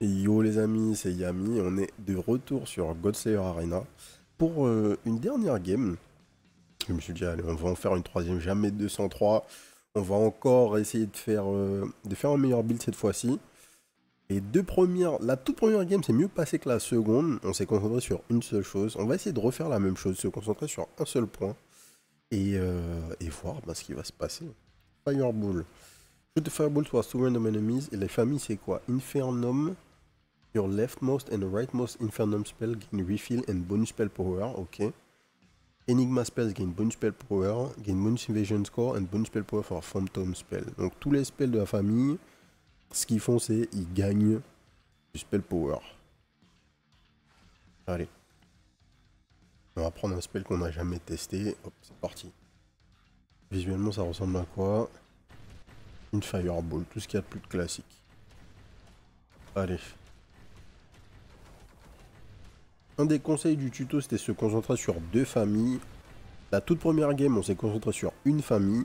Yo les amis, c'est Yami, on est de retour sur God Slayer Arena pour une dernière game. Je me suis dit, allez, on va en faire une troisième, jamais 203. On va encore essayer de faire un meilleur build cette fois-ci. La toute première game s'est mieux passée que la seconde. On s'est concentré sur une seule chose. On va essayer de refaire la même chose, se concentrer sur un seul point et voir ce qui va se passer. Fireball. Shoot the fireball towards two random enemies. Et les familles, c'est quoi? Infernum. Your leftmost and rightmost Infernum spell gain refill and bonus spell power, ok. Enigma spells gain bonus spell power, gain bonus invasion score and bonus spell power for phantom spell. Donc tous les spells de la famille, ce qu'ils font c'est ils gagnent du spell power. Allez, on va prendre un spell qu'on n'a jamais testé. Hop, c'est parti. Visuellement ça ressemble à quoi? Une fireball, tout ce qu'il y a de plus de classique. Allez. Un des conseils du tuto c'était de se concentrer sur deux familles. La toute première game, on s'est concentré sur une famille.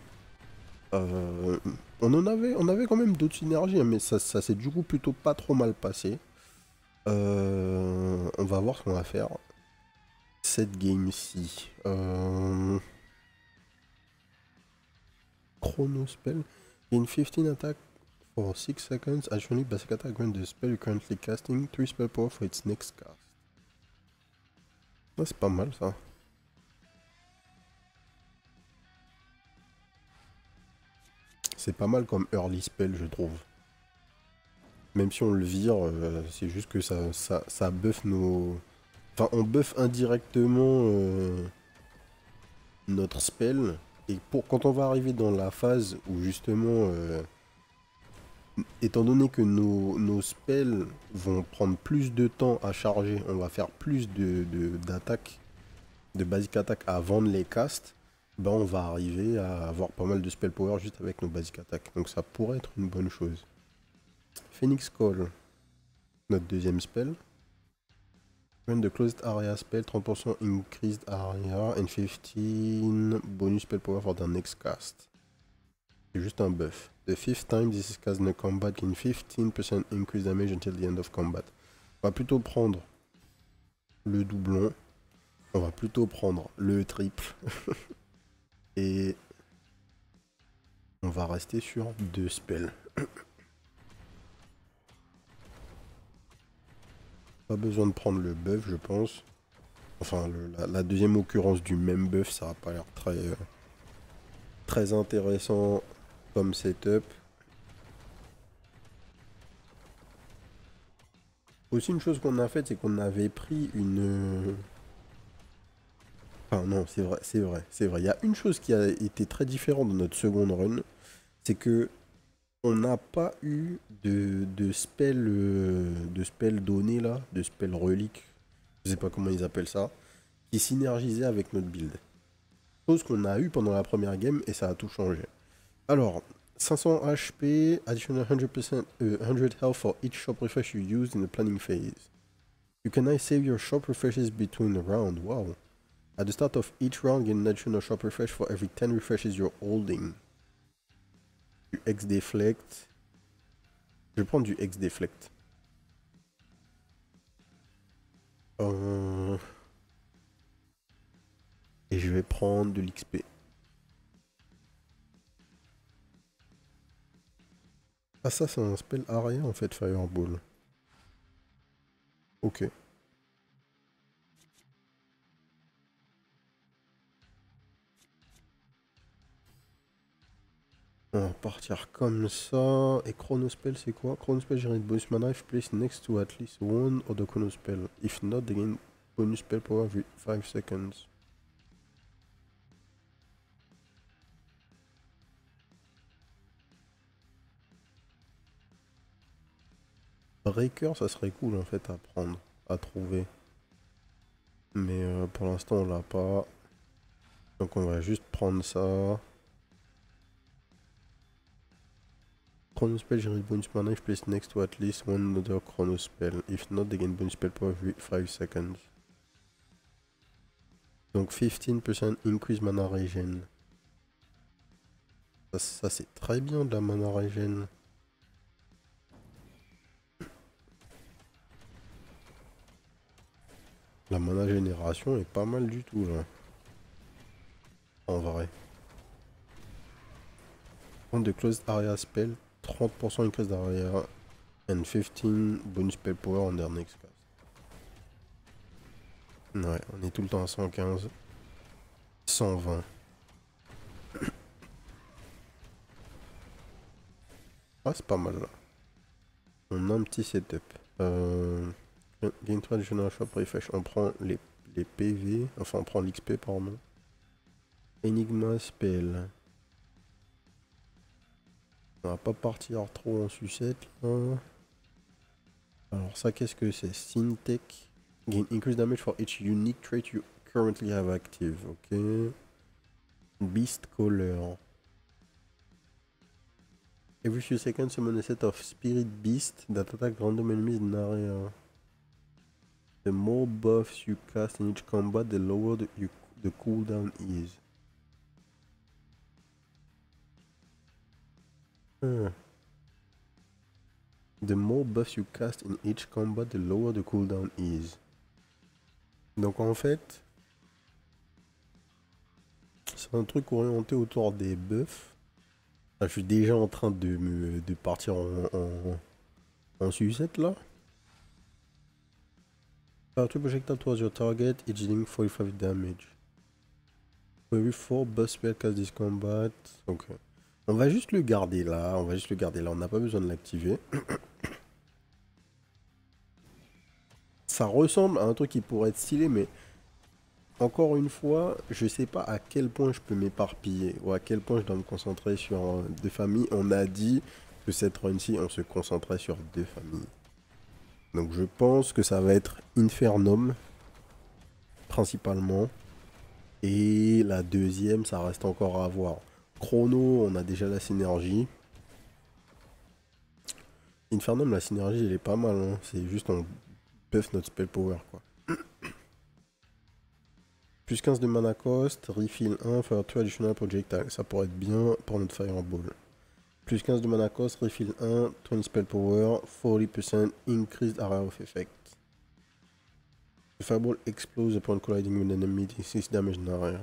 Euh, on avait quand même d'autres synergies, hein, mais ça s'est du coup plutôt pas trop mal passé. On va voir ce qu'on va faire cette game-ci. Chronospell. Gain 15 attack for 6 seconds. Additionally, basic attack when the spell you're currently casting. 3 spell power for its next cast. Ouais, c'est pas mal ça. C'est pas mal comme early spell, je trouve. Même si on le vire, c'est juste que ça buff nos... Enfin, on buff indirectement notre spell. Et quand on va arriver dans la phase où justement, étant donné que nos spells vont prendre plus de temps à charger, on va faire plus d'attaques, de basic attack avant de les cast, ben on va arriver à avoir pas mal de spell power juste avec nos basic attack. Donc ça pourrait être une bonne chose. Phoenix Call, notre deuxième spell. When the closed area spell, 30% increased area and 15 bonus spell power for the next cast. C'est juste un buff. The fifth time this is cast in a combat, gain 15% increased damage until the end of combat. On va plutôt prendre le doublon. On va plutôt prendre le triple. Et on va rester sur deux spells. Pas besoin de prendre le buff, je pense. Enfin, la deuxième occurrence du même buff, ça n'a pas l'air très intéressant comme setup. Aussi, une chose qu'on a faite, c'est qu'on avait pris une... Enfin, non, c'est vrai. Il y a une chose qui a été très différente de notre seconde run, c'est que on n'a pas eu de spell donné là, de spell relique, je sais pas comment ils appellent ça, qui synergisait avec notre build. Chose qu'on a eu pendant la première game et ça a tout changé. Alors, 500 HP, additional 100%, 100 health for each shop refresh you used in the planning phase. You can now save your shop refreshes between rounds. Wow. At the start of each round, gain an additional shop refresh for every 10 refreshes you're holding. Du X-Deflect. Je vais prendre du X-Deflect. Et je vais prendre de l'XP. Ah ça c'est un spell area en fait, Fireball. Ok. On va partir comme ça. Et Chronospell c'est quoi? Chronospell generate bonus mana if placed next to at least one other Chronospell. If not, they gain bonus spell power every 5 seconds. Breaker ça serait cool en fait à prendre, à trouver. Mais pour l'instant on l'a pas. Donc on va juste prendre ça. Chronospell generate bonus mana if placed next to at least one other Chronospell. If not, they gain bonus spell power every 5 seconds. Donc 15% increase mana regen. Ça c'est très bien de la mana regen. La mana génération est pas mal du tout là. En vrai. De closed area spell, 30% increase d'area and 15 bonus spell power on their next cast. Ouais, on est tout le temps à 115. 120. Ah, c'est pas mal là. On a un petit setup. Gain traditional shop refresh. On prend les PV. Enfin, on prend l'XP, pardon. Enigma spell. On va pas partir trop en sucette là. Alors, ça, qu'est-ce que c'est? Syntech. Gain increase damage for each unique trait you currently have active. Ok. Beast Caller. Every few seconds, summon a set of spirit beasts that attack random enemies in an area. The more buffs you cast in each combat, the lower the cooldown is. The more buffs you cast in each combat, the lower the cooldown is. Donc en fait, c'est un truc orienté autour des buffs. Là, je suis déjà en train de partir en sucette là. Fire 2 projectile towards your target, each dealing 45 damage. For every 4 buff spell cast this combat. Ok. On va juste le garder là. On n'a pas besoin de l'activer. Ça ressemble à un truc qui pourrait être stylé, mais encore une fois, je sais pas à quel point je peux m'éparpiller ou à quel point je dois me concentrer sur deux familles. On a dit que cette run-ci, on se concentrait sur deux familles. Donc je pense que ça va être Infernum, principalement. Et la deuxième, ça reste encore à voir. Chrono, on a déjà la synergie. Infernum, la synergie, elle est pas mal. Hein. C'est juste on buff notre spell power, quoi. Plus 15 de mana cost, refill 1, faire 2 additional projectile. Ça pourrait être bien pour notre fireball. Plus 15 de mana cost, refill 1, 20 spell power, 40% increased area of effect. The fireball explodes upon colliding with an enemy, 6 damage in area.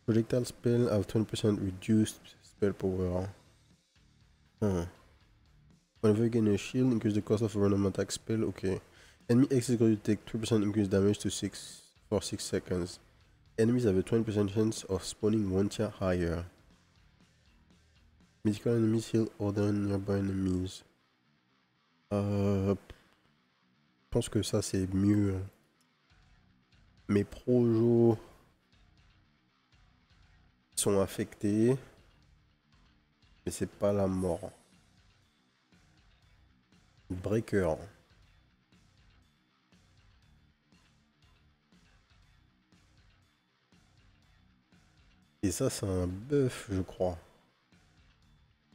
Projectile spell have 20% reduced spell power. Whenever you gain a shield, increase the cost of a random attack spell. Okay. Enemy X is going to take 3% increased damage to 6 for 6 seconds. Enemies have a 20% chance of spawning 1 tier higher. Mythical enemies heal other nearby enemies. Je pense que ça c'est mieux. Mes projos sont affectés. Mais c'est pas la mort. Breaker. Et ça c'est un buff je crois.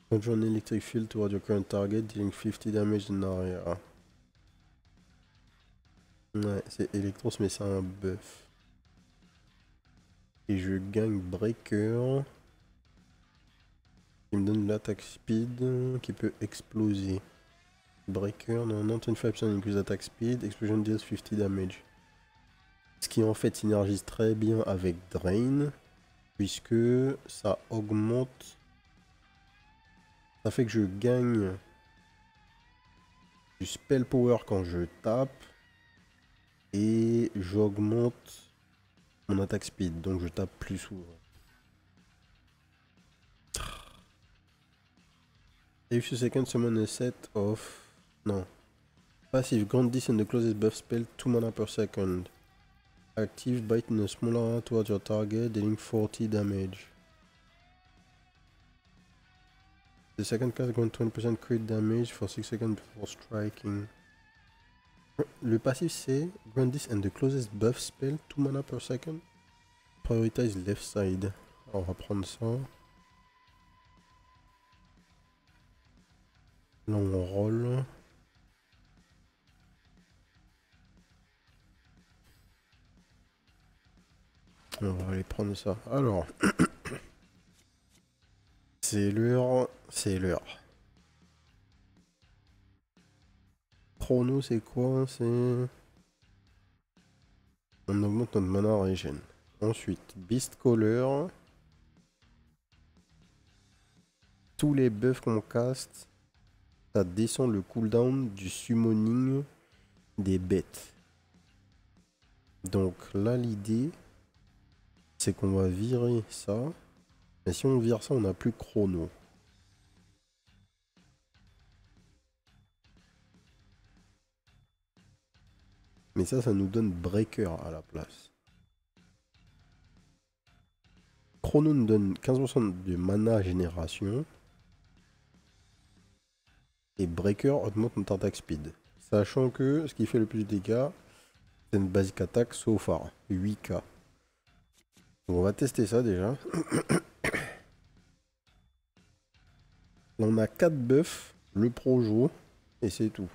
Conjure an electric field toward your current target, dealing 50 damage in area. Ouais, c'est Electros, mais c'est un buff. Et je gagne Breaker. Il me donne l'attaque speed qui peut exploser. Breaker, non, 25% increase attack speed, explosion deals 50 damage. Ce qui en fait synergise très bien avec Drain, puisque ça augmente. Ça fait que je gagne du spell power quand je tape. Et j'augmente mon attaque speed, donc je tape plus souvent. If you second summon a set of... Non. Passive, grant this and the closest buff spell, 2 mana per second. Active, bite in a small area towards your target, dealing 40 damage. The second cast grant 20% crit damage for 6 seconds before striking. Le passif c'est grant this and the closest buff spell, 2 mana per second. Prioritize left side. On va prendre ça. Là on roll. On va aller prendre ça. Alors. C'est l'heure. C'est l'heure. Chrono, c'est quoi? C'est... On augmente notre mana regen. Ensuite, Beast Caller. Tous les buffs qu'on caste, ça descend le cooldown du summoning des bêtes. Donc là, l'idée, c'est qu'on va virer ça. Mais si on vire ça, on n'a plus chrono. Mais ça nous donne breaker à la place. Chrono nous donne 15% de mana génération. Et breaker augmente notre attaque speed. Sachant que ce qui fait le plus de dégâts, c'est une basic attack so far. 8k. Donc on va tester ça déjà. Là on a 4 buffs, le projo, et c'est tout.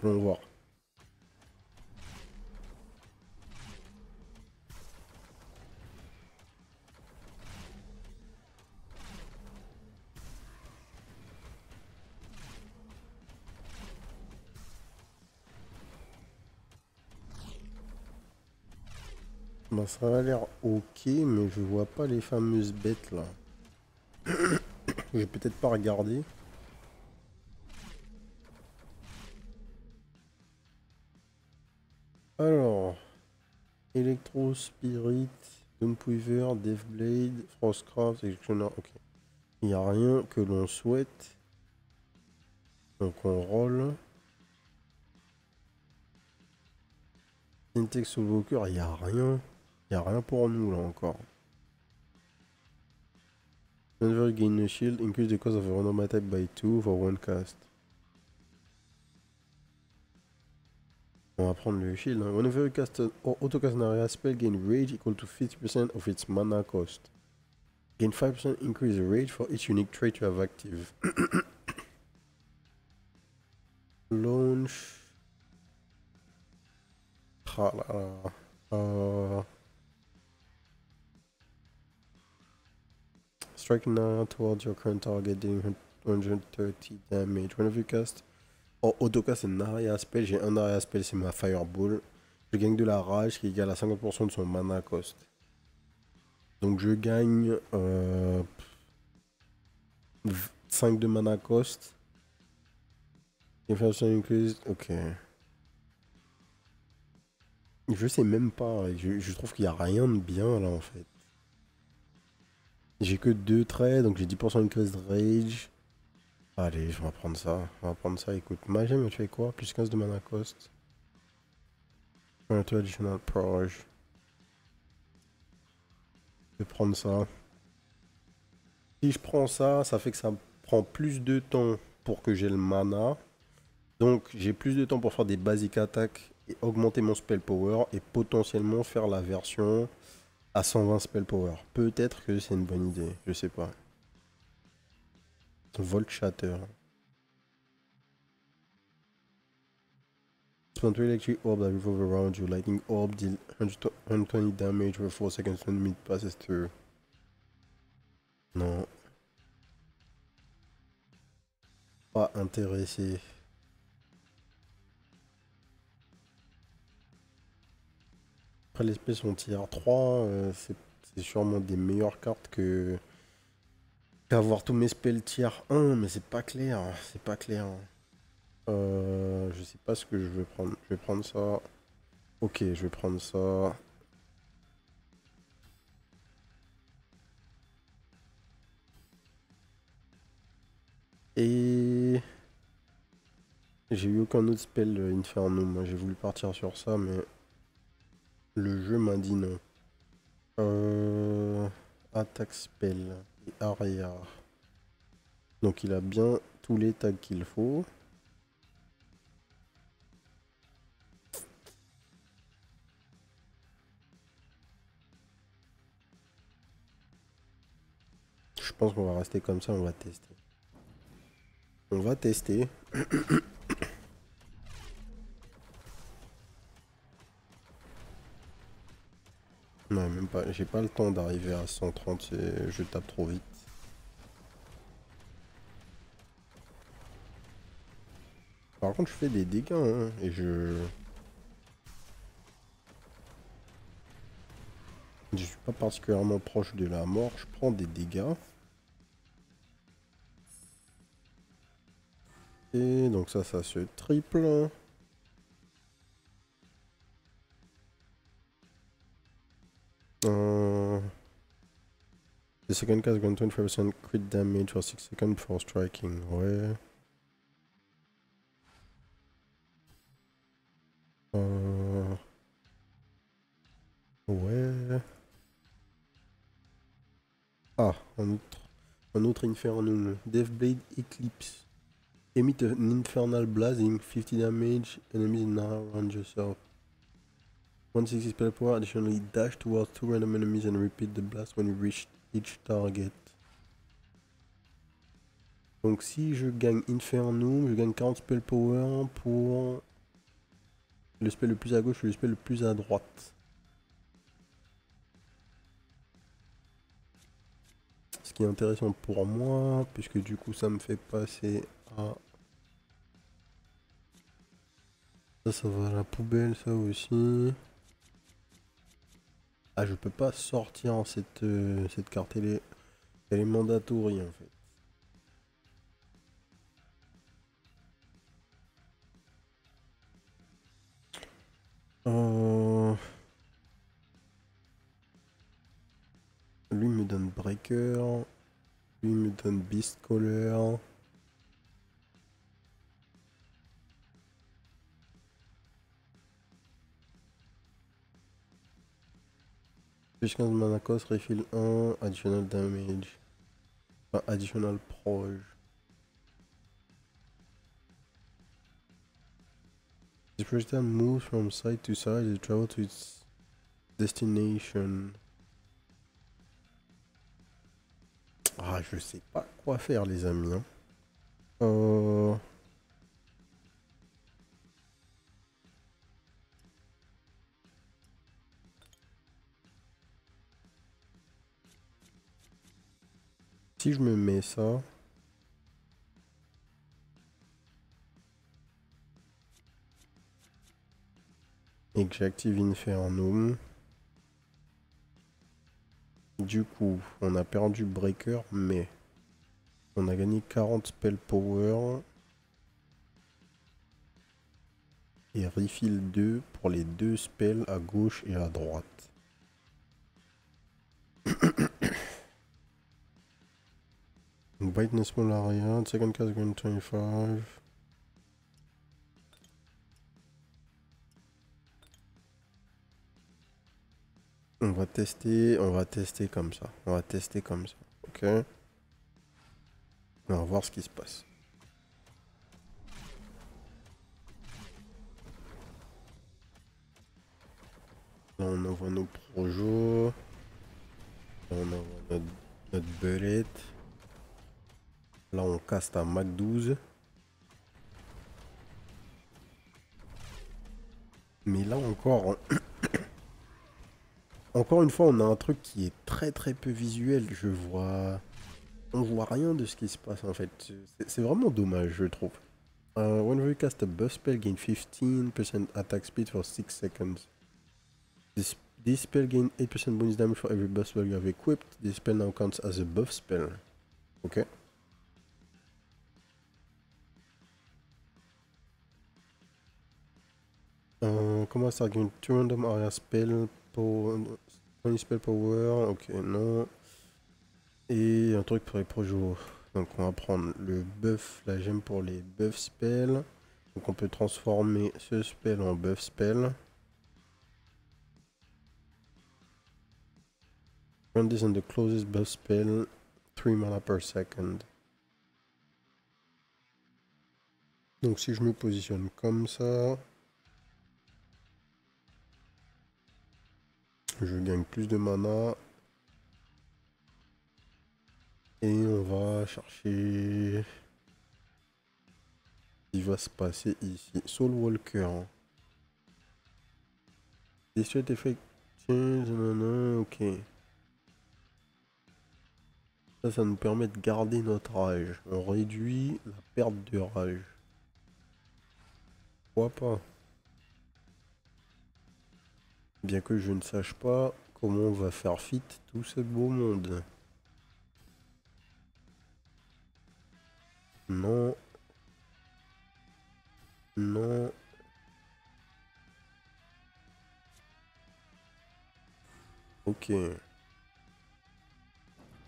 Allons voir. Bah, ça a l'air ok, mais je vois pas les fameuses bêtes là. Je vais peut-être pas regarder. Alors, Electro Spirit, Dawnweaver, Deathblade, Frostcraft, Selectioner, ok. Il n'y a rien que l'on souhaite. Donc on roll. Syntax Invoker, il n'y a rien. Il n'y a rien pour nous là encore. Whenever you gain a shield, increase the cost of a random attack by 2 for one cast. On va prendre le shield. Hein. Whenever you cast or autocast an area spell, gain rage equal to 50% of its mana cost. Gain 5% increase rage for each unique trait you have active. Launch. Ah là là. Strike now towards your current target, dealing 130 damage. Whenever you cast or autocast un area spell, j'ai un area spell, c'est ma Fireball. Je gagne de la rage qui égale à 50% de son mana cost. Donc je gagne 5 de mana cost. Inflation increased, ok. Je sais même pas, je trouve qu'il n'y a rien de bien là en fait. J'ai que 2 traits, donc j'ai 10% increased rage. Allez, je vais prendre ça. On va prendre ça, écoute. Magie, mais tu fais quoi? Plus 15 de mana cost. Un additional purge. Je vais prendre ça. Si je prends ça, ça fait que ça prend plus de temps pour que j'ai le mana. Donc j'ai plus de temps pour faire des basic attaques et augmenter mon spell power et potentiellement faire la version à 120 spell power. Peut-être que c'est une bonne idée, je sais pas. Volt Shatter. Spawn 2 electric orb that revolve around you. Lightning orb deal 120 damage for 4 seconds when mid passes through. Non. Pas intéressé. Après l'espèce on tire 3, c'est sûrement des meilleures cartes que qu'avoir tous mes spells tier 1, mais c'est pas clair, c'est pas clair. Je sais pas ce que je vais prendre. Je vais prendre ça. Ok, je vais prendre ça. Et j'ai eu aucun autre spell Inferno. Moi j'ai voulu partir sur ça, mais le jeu m'a dit non. Attaque spell et area. Donc il a bien tous les tags qu'il faut. Je pense qu'on va rester comme ça, on va tester. On va tester. Non, même pas. J'ai pas le temps d'arriver à 130 et je tape trop vite. Par contre, je fais des dégâts, hein, et je suis pas particulièrement proche de la mort. Je prends des dégâts. Et donc ça se triple. Euh, The second cast gain 25% crit damage for 6 seconds before striking. Ouais. Ouais. Ah, un autre Infernum. Deathblade Eclipse. Emit an infernal blazing, 50 damage, enemies now around yourself. 160 spell power, additionally dash towards 2 random enemies and repeat the blast when you reach each target. Donc si je gagne Infernum, je gagne 40 spell power pour le spell le plus à gauche et le spell le plus à droite. Ce qui est intéressant pour moi, puisque du coup ça me fait passer à... Ça va à la poubelle, ça aussi. Ah, je peux pas sortir cette carte, elle est mandatory en fait. Lui me donne Breaker, lui me donne Beast Caller. Plus 15 mana cost, refill 1, additional damage. Enfin, additional proj. The projectile moves from side to side and travel to its destination. Ah, je sais pas quoi faire, les amis. Hein. Si je me mets ça... et que j'active Infernum... Du coup, on a perdu Breaker, mais... on a gagné 40 spell power... et refill 2 pour les deux spells à gauche et à droite. Brightness small area, second cast gain 25. On va tester comme ça. On va tester comme ça. Ok. On va voir ce qui se passe. Là on envoie nos projos. Là on envoie notre belette. Là on caste à Mac 12. Mais là encore, hein, encore une fois, on a un truc qui est très très peu visuel. On voit rien de ce qui se passe en fait. C'est vraiment dommage, je trouve. When you cast a buff spell, gain 15% attack speed for 6 seconds. This spell gain 8% bonus damage for every buff spell you have equipped. This spell now counts as a buff spell. Ok. Comment ça gagne 2 random area spell pour 20 spell power. Ok, non. Et un truc pour les projos. Donc on va prendre le buff, la gemme pour les buff spells. Donc on peut transformer ce spell en buff spell. Run this on the closest buff spell, 3 mana per second. Donc si je me positionne comme ça, je gagne plus de mana. Et on va chercher... il va se passer ici. Soul Walker. Destroy effective Ok. Ça nous permet de garder notre rage. On réduit la perte de rage. Pourquoi pas? Bien que je ne sache pas comment on va faire fit tout ce beau monde. Non. Non. Ok.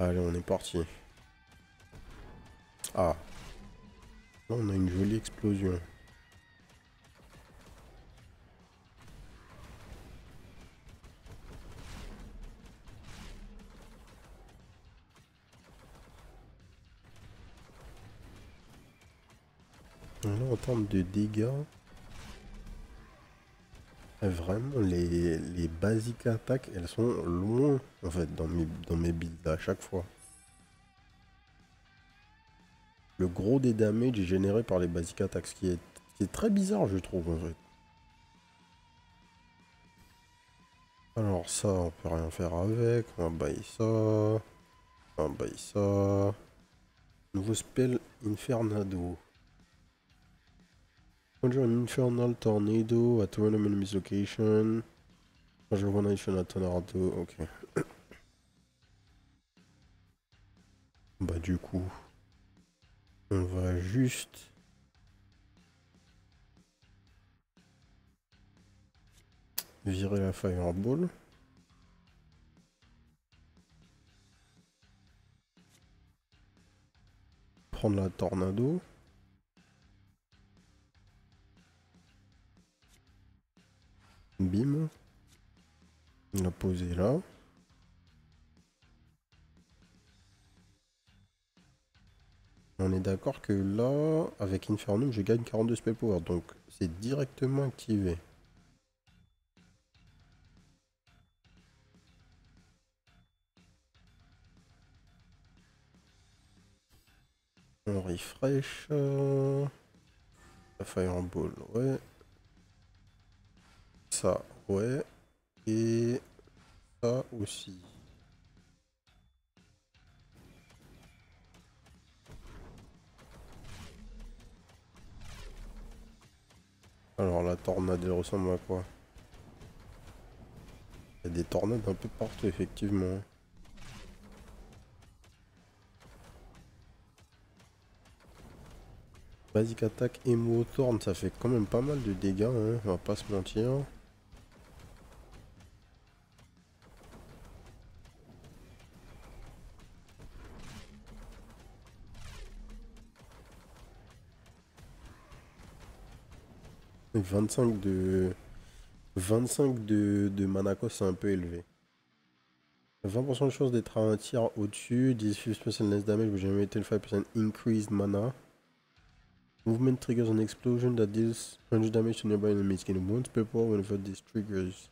Allez, on est parti. Ah. Là, on a une jolie explosion. Là, en termes de dégâts, vraiment, les basiques attaques, elles sont loin, en fait, dans mes builds à chaque fois. Le gros des damages est généré par les basiques attaques, ce qui est très bizarre, je trouve, en fait. Alors ça, on peut rien faire avec. On va bailler ça. On va bailler ça. Nouveau spell, Infernado. Conjure an Infernal Tornado at random enemy's location. Conjure one Infernal Tornado, ok. Bah du coup, on va juste... virer la Fireball. Prendre la Tornado. Bim. La poser là. On est d'accord que là, avec Infernum, je gagne 42 spell power. Donc c'est directement activé. On refresh. La Fireball, ouais. Ça, ouais. Et ça aussi. Alors la tornade, elle ressemble à quoi? Il y a des tornades un peu partout, effectivement. Basic attaque et Torn, ça fait quand même pas mal de dégâts, hein, on va pas se mentir. Et 25 de Manacos, c'est un peu élevé. 20% de chance d'être à un tiers au-dessus, 15% less damage, but generated 5% increased mana. Movement triggers an explosion that deals 100 damage to nearby enemies. Gain one spell power whenever this triggers.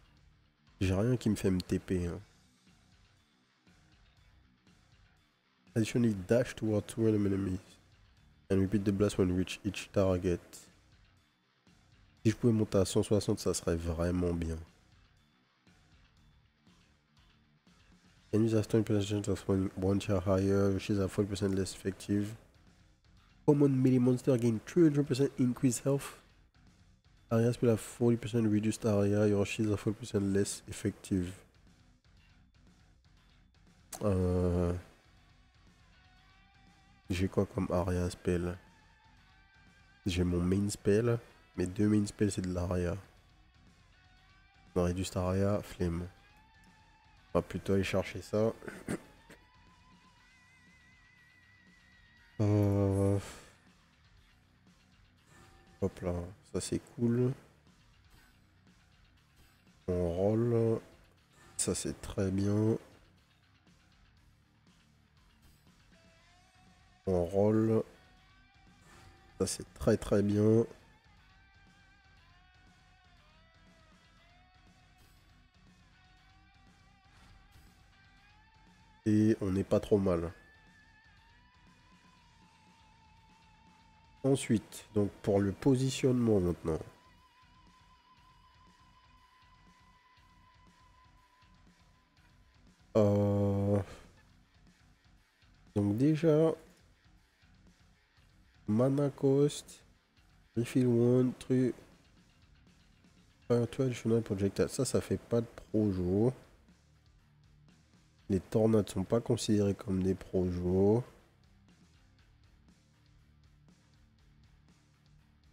J'ai rien qui me fait me TP. Hein. Additionally, dash toward two random enemies. And repeat the blast when reach each target. Si je pouvais monter à 160, ça serait vraiment bien. Can use after percentage of one tier higher, which is at 40% less effective. Common melee monster gain 300% increased health. Area spell have 40% reduced area, your shields are 40% less effective. J'ai quoi comme area spell? J'ai mon main spell. Mes deux main spells c'est de l'aria. On reduced area, flemme. On va plutôt aller chercher ça. Hop là, ça c'est cool. On roll. Ça c'est très bien. On roll. Ça c'est très très bien. Et on n'est pas trop mal. Ensuite, donc pour le positionnement maintenant. Donc déjà, mana cost, refill one, truc, fire 2 additional projectile. Ça fait pas de projo. Les tornades sont pas considérés comme des projos.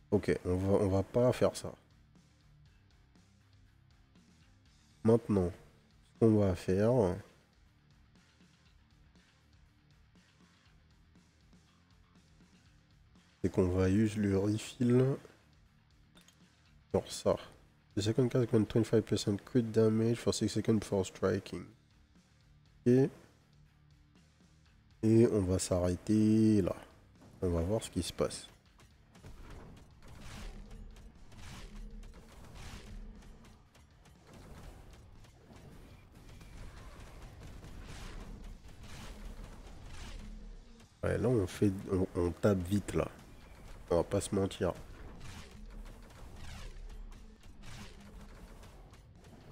Ok, on va pas faire ça. Maintenant, ce qu'on va faire, c'est qu'on va use le refill sur ça. The second card can 25% crit damage for 6 seconds before striking. Ok. Et on va s'arrêter là. On va voir ce qui se passe. Ouais, là on tape vite là. On va pas se mentir.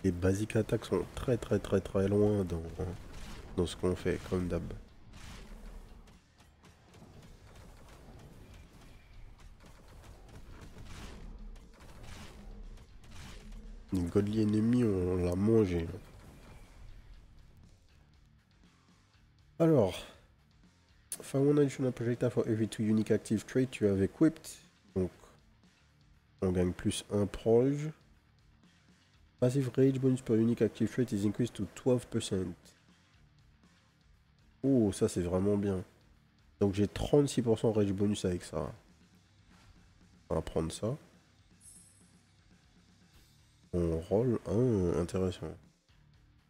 Les basic attaques sont très loin dans ce qu'on fait comme d'hab. Une godly enemy, on l'a mangé. Alors, find one additional projectile for every 2 unique active traits you have equipped. Donc, on gagne plus 1 proj. Passive rage bonus per unique active trait is increased to 12%. Oh, ça c'est vraiment bien. Donc j'ai 36% rage bonus avec ça. On va prendre ça. On roll. Ah, intéressant.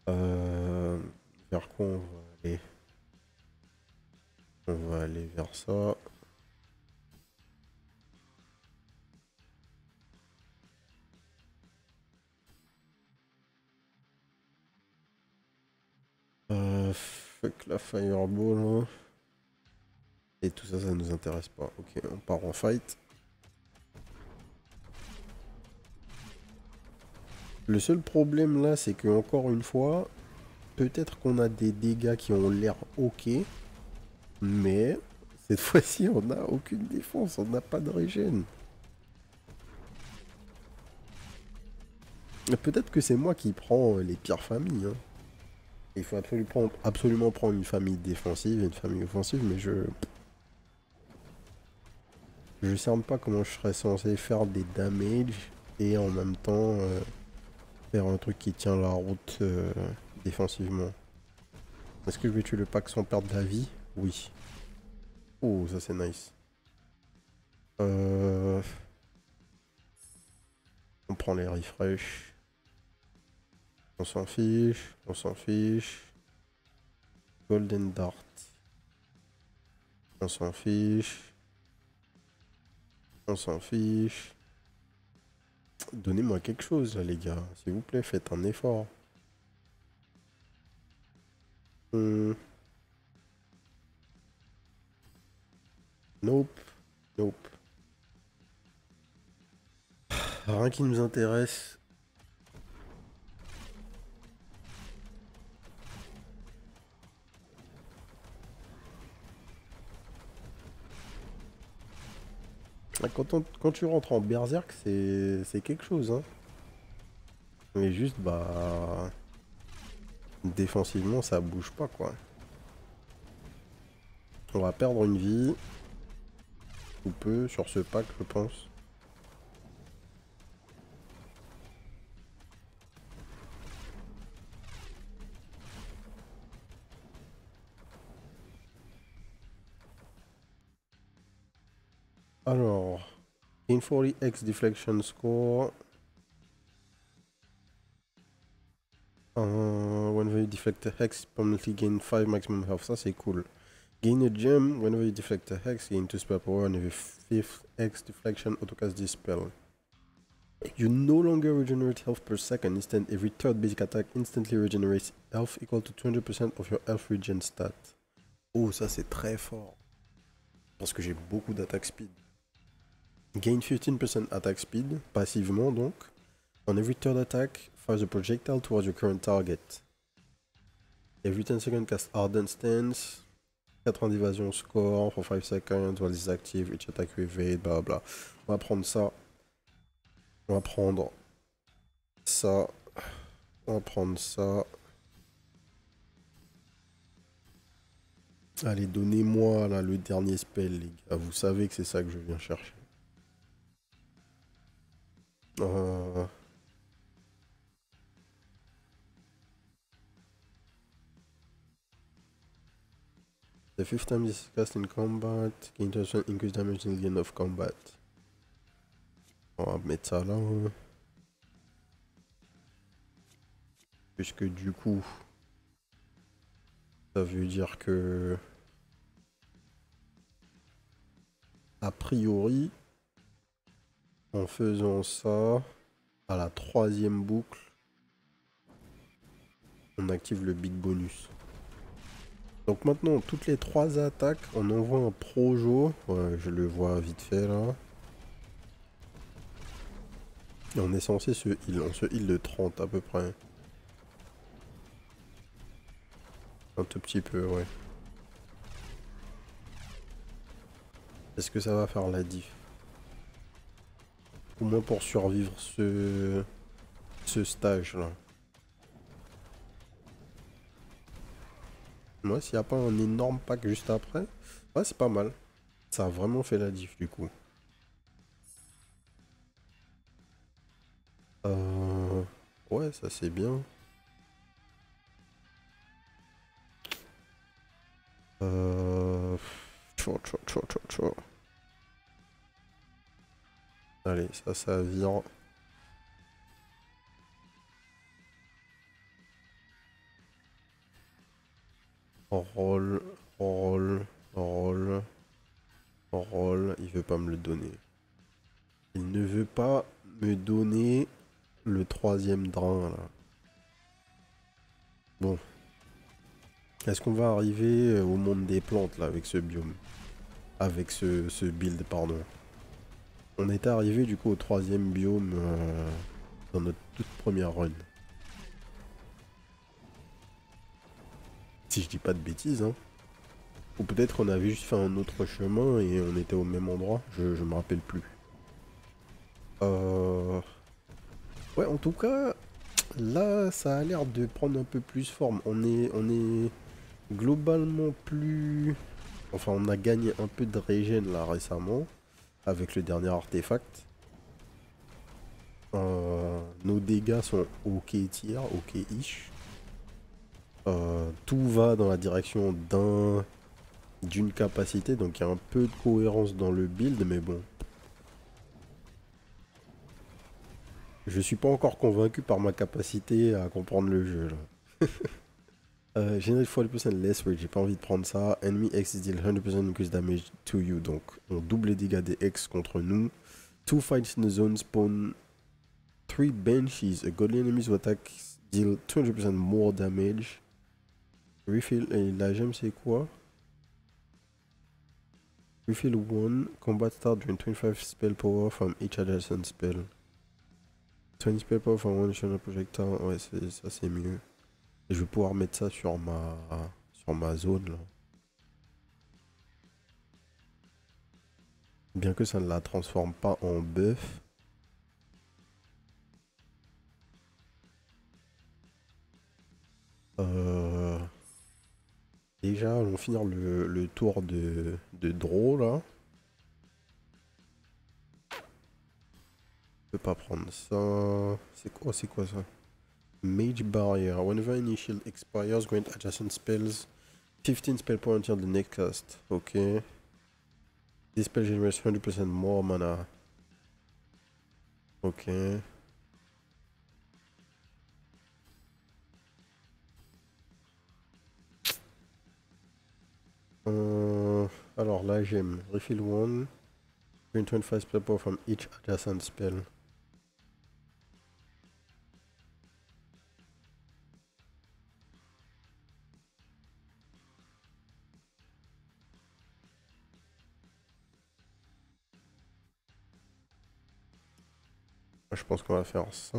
Vers quoi on va aller? On va aller vers ça. Fuck la fireball. Hein. Et tout ça, ça nous intéresse pas. Ok, on part en fight. Le seul problème là, c'est que encore une fois, peut-être qu'on a des dégâts qui ont l'air ok, mais cette fois-ci, on n'a aucune défense, on n'a pas de régène. Peut-être que c'est moi qui prends les pires familles. Hein. Il faut absolument prendre une famille défensive et une famille offensive, mais je sais pas comment je serais censé faire des damages et en même temps faire un truc qui tient la route défensivement. Est-ce que je vais tuer le pack sans perdre de la vie? Oui. Oh, ça c'est nice. On prend les refresh. On s'en fiche, on s'en fiche. Golden Dart. On s'en fiche. On s'en fiche. Donnez-moi quelque chose, là, les gars. S'il vous plaît, faites un effort. Nope. Nope. Rien qui nous intéresse. Quand tu rentres en berserk, c'est quelque chose, hein. Mais juste, bah... Défensivement, ça bouge pas, quoi. On va perdre une vie. Ou peu sur ce pack, je pense. Alors... In 40x deflection score... whenever you deflect a hex, permanently gain 5 maximum health. Ça, c'est cool. Gain a gem. Whenever you deflect a hex, gain 2 spell power. And with 5th hex deflection, autocast this spell. You no longer regenerate health per second. Instead, every third basic attack instantly regenerates health equal to 200% of your health regen stat. Oh, ça, c'est très fort. Parce que j'ai beaucoup d'attaque speed. Gain 15% attack speed, passivement donc. On every third attack, fires a projectile towards your current target. Every 10 seconds, cast Ardent Stance. 90 évasion score for 5 seconds while it's active, each attack with evade, bla bla. On va prendre ça. On va prendre ça. On va prendre ça. Allez, donnez-moi là le dernier spell, les gars. Vous savez que c'est ça que je viens chercher. The fifth time this is cast in combat, gain turn increase damage in the end of combat. On va mettre ça là. Hein. Puisque du coup, ça veut dire que... A priori, en faisant ça, à la troisième boucle, on active le big bonus. Donc maintenant, toutes les 3 attaques, on envoie un projo. Ouais, je le vois vite fait là. Et on est censé se heal. On se heal de 30 à peu près. Un tout petit peu, ouais. Est-ce que ça va faire la diff? Au moins pour survivre ce stage là. Moi, s'il n'y a pas un énorme pack juste après, ouais, c'est pas mal. Ça a vraiment fait la diff du coup. Ouais, ça c'est bien. Tchou. Allez, ça vire. Roll. Il veut pas me le donner. Il ne veut pas me donner le 3e drain là. Bon. Est-ce qu'on va arriver au monde des plantes là avec ce biome? Avec ce build, pardon. On est arrivé du coup au 3e biome dans notre toute première run. Si je dis pas de bêtises, hein. Ou peut-être qu'on avait juste fait un autre chemin et on était au même endroit. Je me rappelle plus. Ouais, en tout cas, là, ça a l'air de prendre un peu plus forme. On est globalement plus... Enfin, on a gagné un peu de régène là récemment avec le dernier artefact. Nos dégâts sont ok tier, ok-ish. Tout va dans la direction d'une capacité, donc il y a un peu de cohérence dans le build, mais bon. Je suis pas encore convaincu par ma capacité à comprendre le jeu là. Generate 40% less rage, j'ai pas envie de prendre ça. Enemy X deal 100% increase damage to you, donc on double les dégâts des X contre nous. 2 fights in the zone spawn 3 banshees. A godly enemies who attack deal 200% more damage. Refill, et la gemme c'est quoi? Refill 1, combat start during 25 spell power from each adjacent spell. 20 spell power from one additional projectile, ouais ça c'est mieux. Et je vais pouvoir mettre ça sur ma zone là. Bien que ça ne la transforme pas en buff. Déjà, allons finir le tour de draw là. Je peux pas prendre ça. C'est quoi ça? Mage Barrier. Whenever initial expires, grant adjacent spells 15 spell points until the next cast. Ok. This spell generates 100% more mana. Ok. Alors là, j'aime Refill 1. Grant 25 spell power from each adjacent spell. Je pense qu'on va faire ça.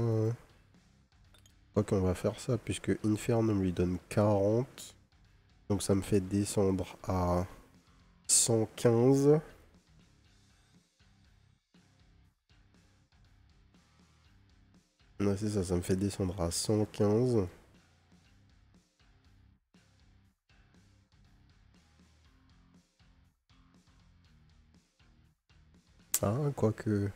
Quoi qu'on va faire ça, puisque Infernum lui donne 40. Donc ça me fait descendre à 115. Ouais, c'est ça, ça me fait descendre à 115. Ah, quoique...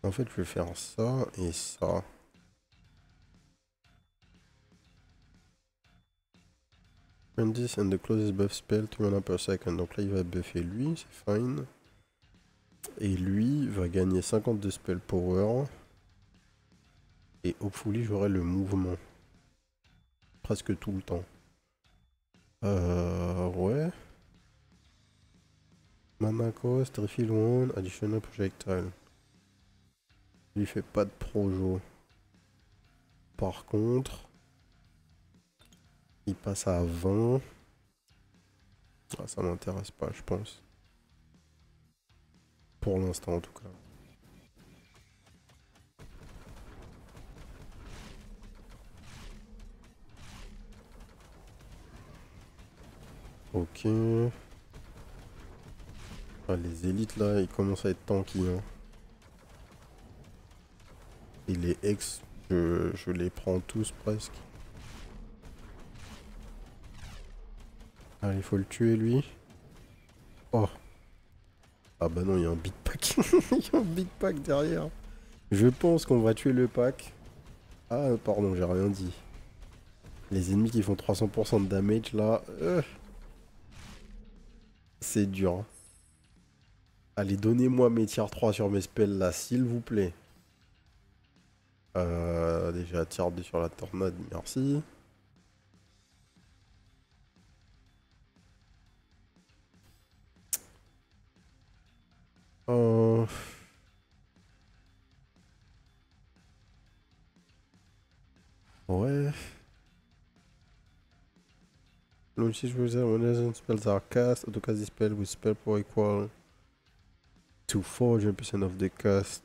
En fait, je vais faire ça et ça. When this and the closest buff spell to mana per second. Donc là, il va buffer lui, c'est fine. Et lui va gagner 50 de spell power. Et hopefully, j'aurai le mouvement. Presque tout le temps. Ouais. Mana cost, refill one, additional projectile. Il fait pas de projo. Par contre, il passe à 20. Ah, ça m'intéresse pas, je pense. Pour l'instant, en tout cas. Ok. Ah, les élites là, ils commencent à être tanky. Hein. Et les ex, je les prends tous presque. Allez, il faut le tuer lui. Oh. Ah bah non, il y a un big pack. Il y a un big pack derrière. Je pense qu'on va tuer le pack. Ah, pardon, j'ai rien dit. Les ennemis qui font 300% de damage là. C'est dur. Hein. Allez, donnez-moi mes tiers 3 sur mes spells là, s'il vous plaît. Déjà, tiers 2 sur la tornade, merci. Ouais. Launches wizard when spells are cast, autocast this spell with spell power equal to 400% of the cast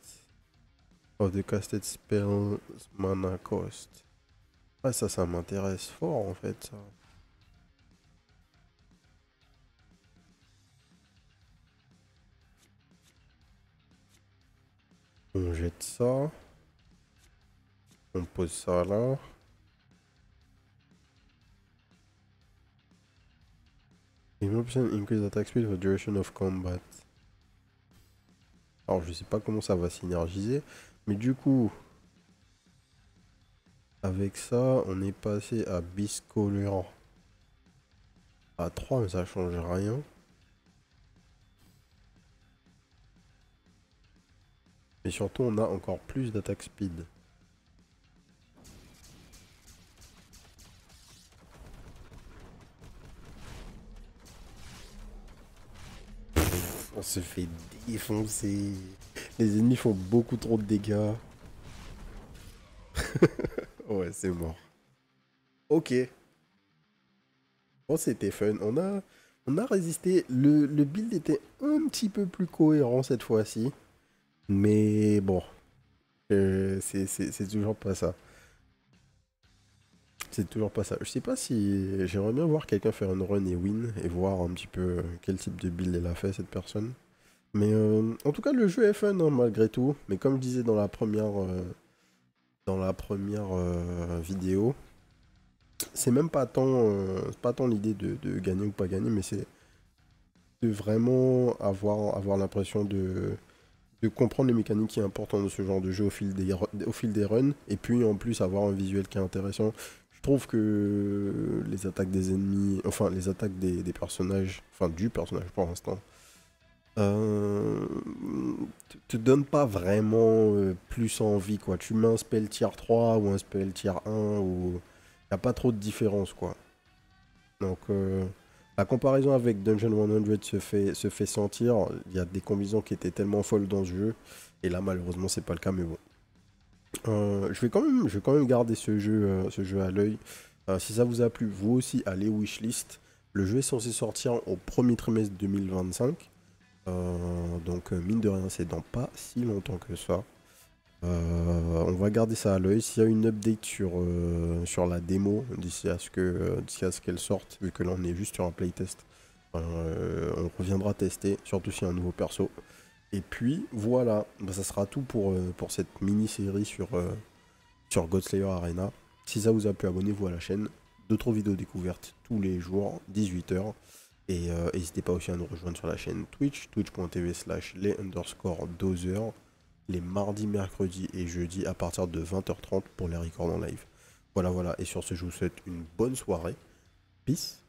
of the casted spell mana cost. Ouais, ça m'intéresse fort en fait, ça. On jette ça. On pose ça là. Immobilization increase attack speed for duration of combat. Alors je sais pas comment ça va synergiser, mais du coup, avec ça, on est passé à Biscolor à 3, mais ça change rien. Et surtout, on a encore plus d'attaque speed. On se fait défoncer. Les ennemis font beaucoup trop de dégâts. Ouais, c'est mort. Ok. Bon, c'était fun. On a résisté. Le build était un petit peu plus cohérent cette fois-ci. Mais bon, c'est toujours pas ça. C'est toujours pas ça. Je sais pas si... J'aimerais bien voir quelqu'un faire une run et win. Et voir un petit peu quel type de build elle a fait, cette personne. Mais en tout cas, le jeu est fun, hein, malgré tout. Mais comme je disais dans la première... vidéo, c'est même pas tant l'idée de gagner ou pas gagner, mais c'est de vraiment avoir l'impression de comprendre les mécaniques qui sont importantes de ce genre de jeu au fil des runs, et puis en plus avoir un visuel qui est intéressant. Je trouve que les attaques des ennemis, enfin les attaques des personnages, enfin du personnage pour l'instant, te donne pas vraiment plus envie, quoi. Tu mets un spell tier 3 ou un spell tier 1, ou... Y a pas trop de différence, quoi. Donc, la comparaison avec Dungeon 100 se fait sentir. Il y a des combinaisons qui étaient tellement folles dans ce jeu. Et là, malheureusement, c'est pas le cas, mais bon. Je vais quand même garder ce jeu à l'œil. Si ça vous a plu, vous aussi, allez wishlist. Le jeu est censé sortir au premier trimestre 2025. Donc mine de rien, c'est dans pas si longtemps que ça. On va garder ça à l'œil. S'il y a une update sur la démo d'ici à ce qu'elle sorte, vu que là on est juste sur un playtest, on reviendra tester, surtout s'il y a un nouveau perso. Et puis voilà, bah, ça sera tout pour cette mini-série sur God Slayer Arena. Si ça vous a plu, abonnez-vous à la chaîne. D'autres vidéos découvertes tous les jours, 18h. Et n'hésitez pas aussi à nous rejoindre sur la chaîne Twitch, twitch.tv/les_dozers, les mardis, mercredis et jeudis à partir de 20h30 pour les records en live. Voilà, voilà. Et sur ce, je vous souhaite une bonne soirée. Peace.